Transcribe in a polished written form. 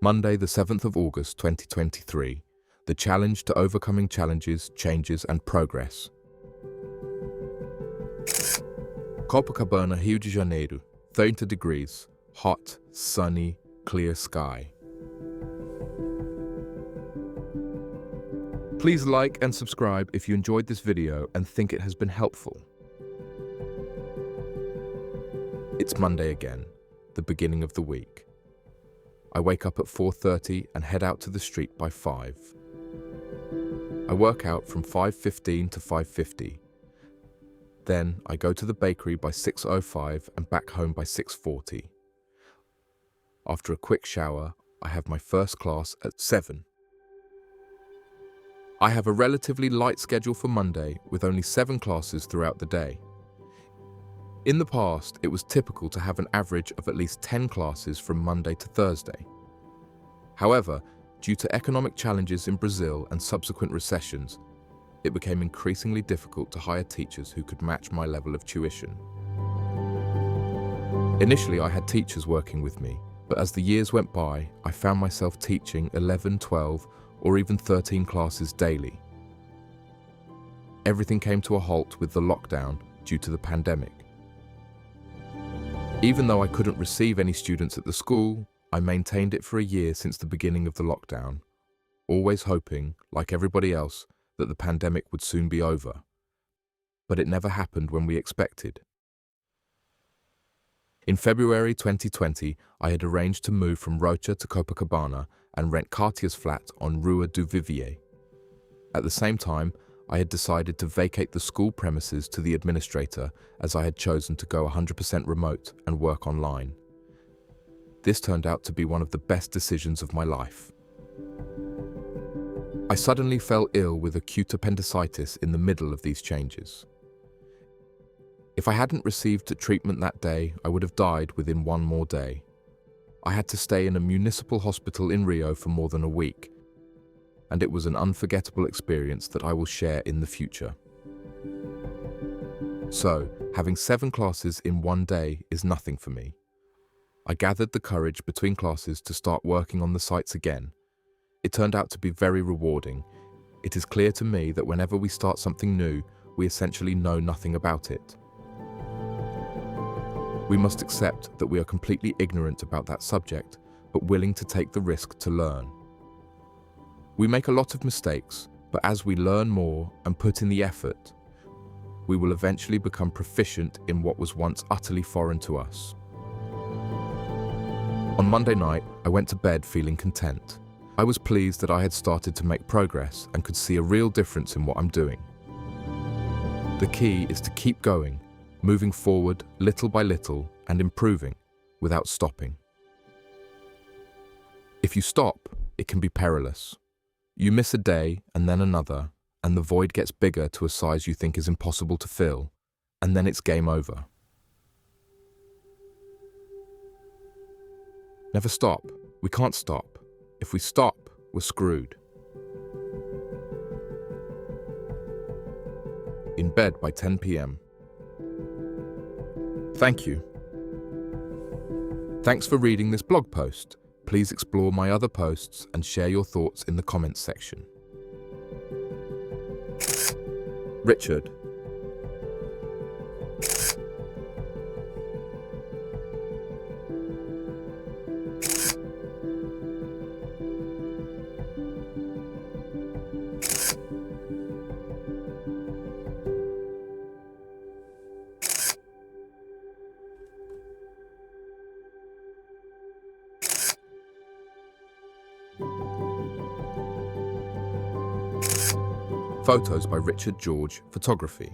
Monday, the 7th of August 2023. The challenge to overcoming challenges, changes and progress. Copacabana, Rio de Janeiro, 30 degrees, hot, sunny, clear sky. Please like and subscribe if you enjoyed this video and think it has been helpful. It's Monday again, the beginning of the week. I wake up at 4:30 and head out to the street by 5. I work out from 5:15 to 5:50. Then I go to the bakery by 6:05 and back home by 6:40. After a quick shower, I have my first class at 7. I have a relatively light schedule for Monday with only 7 classes throughout the day. In the past, it was typical to have an average of at least 10 classes from Monday to Thursday. However, due to economic challenges in Brazil and subsequent recessions, it became increasingly difficult to hire teachers who could match my level of tuition. Initially, I had teachers working with me, but as the years went by, I found myself teaching 11, 12, or even 13 classes daily. Everything came to a halt with the lockdown due to the pandemic. Even though I couldn't receive any students at the school, I maintained it for a year since the beginning of the lockdown, always hoping, like everybody else, that the pandemic would soon be over. But it never happened when we expected. In February 2020, I had arranged to move from Rocha to Copacabana and rent Cartier's flat on Rua do Vivier. At the same time, I had decided to vacate the school premises to the administrator as I had chosen to go 100% remote and work online. This turned out to be one of the best decisions of my life. I suddenly fell ill with acute appendicitis in the middle of these changes. If I hadn't received treatment that day, I would have died within one more day. I had to stay in a municipal hospital in Rio for more than a week, and it was an unforgettable experience that I will share in the future. So, having 7 classes in one day is nothing for me. I gathered the courage between classes to start working on the sites again. It turned out to be very rewarding. It is clear to me that whenever we start something new, we essentially know nothing about it. We must accept that we are completely ignorant about that subject, but willing to take the risk to learn. We make a lot of mistakes, but as we learn more and put in the effort, we will eventually become proficient in what was once utterly foreign to us. On Monday night, I went to bed feeling content. I was pleased that I had started to make progress and could see a real difference in what I'm doing. The key is to keep going, moving forward little by little and improving without stopping. If you stop, it can be perilous. You miss a day and then another, and the void gets bigger to a size you think is impossible to fill, and then it's game over. Never stop. We can't stop. If we stop, we're screwed. In bed by 10 p.m. Thank you. Thanks for reading this blog post. Please explore my other posts and share your thoughts in the comments section. Richard. Photos by Richard George Photography.